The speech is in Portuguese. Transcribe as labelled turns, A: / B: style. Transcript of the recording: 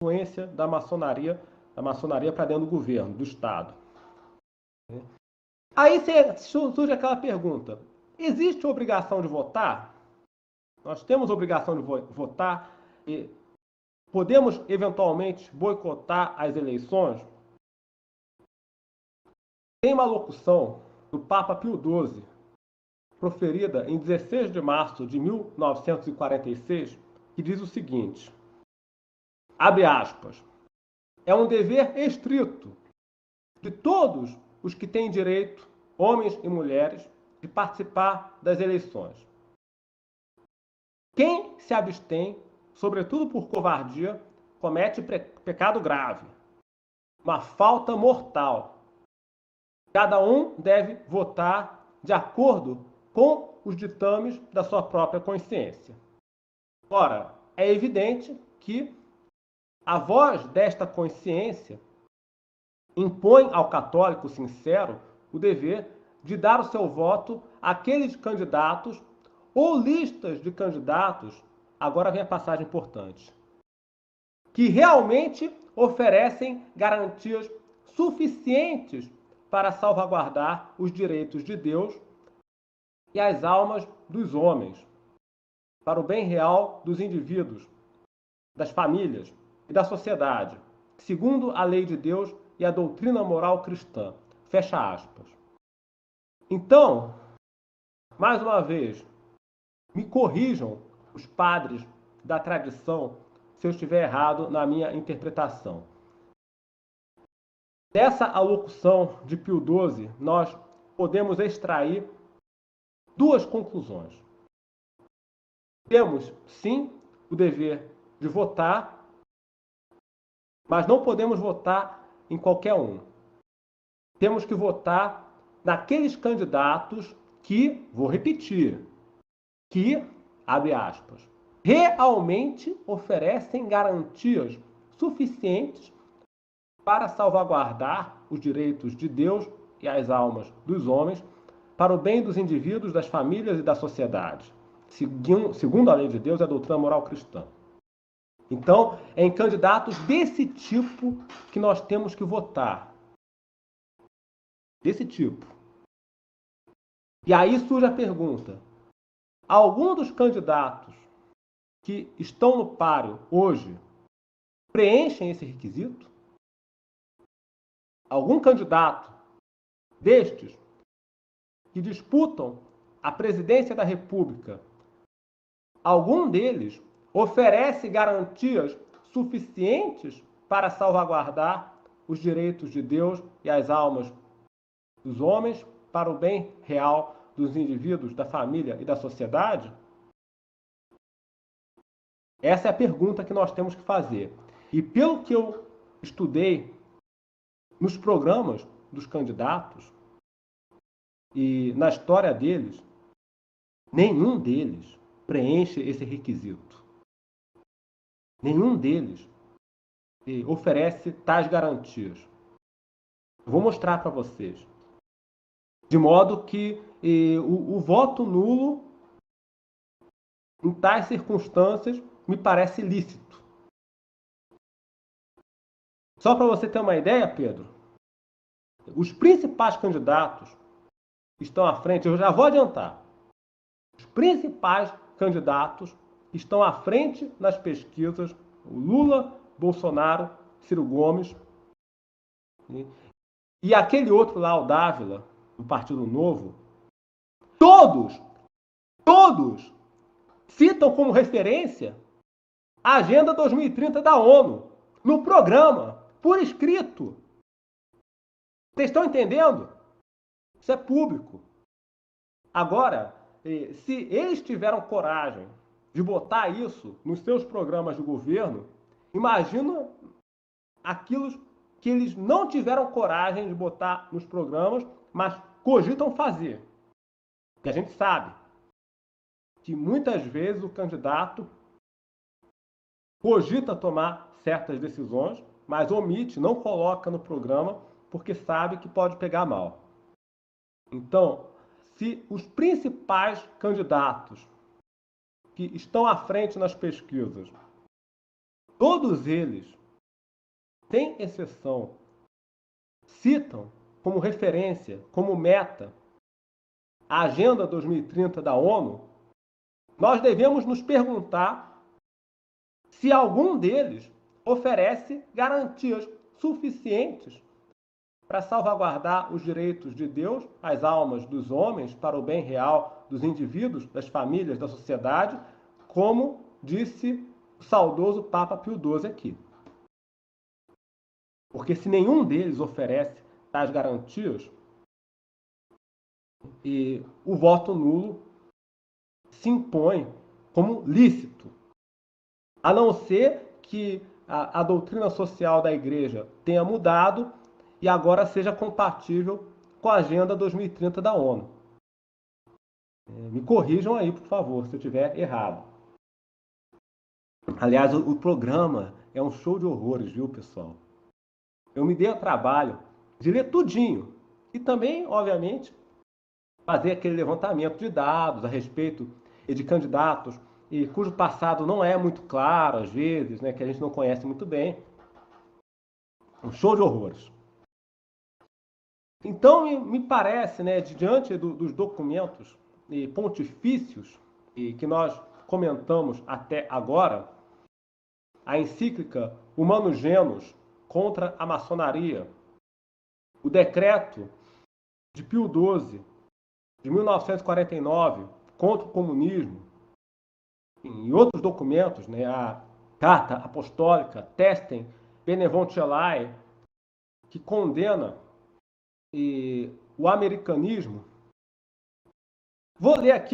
A: influência da maçonaria para dentro do governo, do Estado. Aí surge aquela pergunta: existe obrigação de votar? Nós temos obrigação de votar e podemos eventualmente boicotar as eleições? Tem uma locução do Papa Pio XII, proferida em 16 de março de 1946, que diz o seguinte, abre aspas, é um dever estrito de todos os que têm direito, homens e mulheres, de participar das eleições. Quem se abstém, sobretudo por covardia, comete pecado grave, uma falta mortal. Cada um deve votar de acordo com os ditames da sua própria consciência. Ora, é evidente que a voz desta consciência impõe ao católico sincero o dever de dar o seu voto àqueles candidatos ou listas de candidatos, agora vem a passagem importante, que realmente oferecem garantias suficientes para salvaguardar os direitos de Deus e as almas dos homens, para o bem real dos indivíduos, das famílias e da sociedade, segundo a lei de Deus e a doutrina moral cristã. Fecha aspas. Então, mais uma vez, me corrijam os padres da tradição se eu estiver errado na minha interpretação. Dessa alocução de Pio XII, nós podemos extrair duas conclusões. Temos, sim, o dever de votar, mas não podemos votar em qualquer um. Temos que votar naqueles candidatos que, vou repetir, que, abre aspas, realmente oferecem garantias suficientes para salvaguardar os direitos de Deus e as almas dos homens, para o bem dos indivíduos, das famílias e da sociedade, segundo a lei de Deus e a doutrina moral cristã. Então, é em candidatos desse tipo que nós temos que votar. Desse tipo. E aí surge a pergunta: algum dos candidatos que estão no páreo hoje preenchem esse requisito? Algum candidato destes que disputam a presidência da República, algum deles oferece garantias suficientes para salvaguardar os direitos de Deus e as almas dos homens para o bem real dos indivíduos, da família e da sociedade? Essa é a pergunta que nós temos que fazer. E pelo que eu estudei nos programas dos candidatos e na história deles, nenhum deles preenche esse requisito. Nenhum deles oferece tais garantias. Eu vou mostrar para vocês. De modo que o voto nulo, em tais circunstâncias, me parece lícito. Só para você ter uma ideia, Pedro, os principais candidatos estão à frente, eu já vou adiantar, os principais candidatos estão à frente nas pesquisas, o Lula, Bolsonaro, Ciro Gomes, e aquele outro lá, o Dávila, do Partido Novo, todos citam como referência a Agenda 2030 da ONU, no programa, por escrito. Vocês estão entendendo? Isso é público. Agora, se eles tiveram coragem de botar isso nos seus programas de governo, imagina aquilo que eles não tiveram coragem de botar nos programas, mas cogitam fazer. Porque a gente sabe que muitas vezes o candidato cogita tomar certas decisões, mas omite, não coloca no programa, porque sabe que pode pegar mal. Então, se os principais candidatos que estão à frente nas pesquisas, todos eles sem exceção, citam como referência, como meta, a Agenda 2030 da ONU, nós devemos nos perguntar se algum deles oferece garantias suficientes para salvaguardar os direitos de Deus, as almas dos homens, para o bem real dos indivíduos, das famílias, da sociedade, como disse o saudoso Papa Pio XII aqui. Porque se nenhum deles oferece tais garantias, e o voto nulo se impõe como lícito, a não ser que a doutrina social da Igreja tenha mudado e agora seja compatível com a Agenda 2030 da ONU. Me corrijam aí, por favor, se eu estiver errado. Aliás, o programa é um show de horrores, viu, pessoal? Eu me dei ao trabalho de ler tudinho e também, obviamente, fazer aquele levantamento de dados a respeito de candidatos e cujo passado não é muito claro, às vezes, né, que a gente não conhece muito bem. Um show de horrores. Então, me parece, né, diante dos documentos pontifícios que nós comentamos até agora, a encíclica Humanus Genus contra a maçonaria, o decreto de Pio XII, de 1949, contra o comunismo, e outros documentos, né, a Carta Apostólica Testem Benevolentiae, que condena o americanismo. Vou ler aqui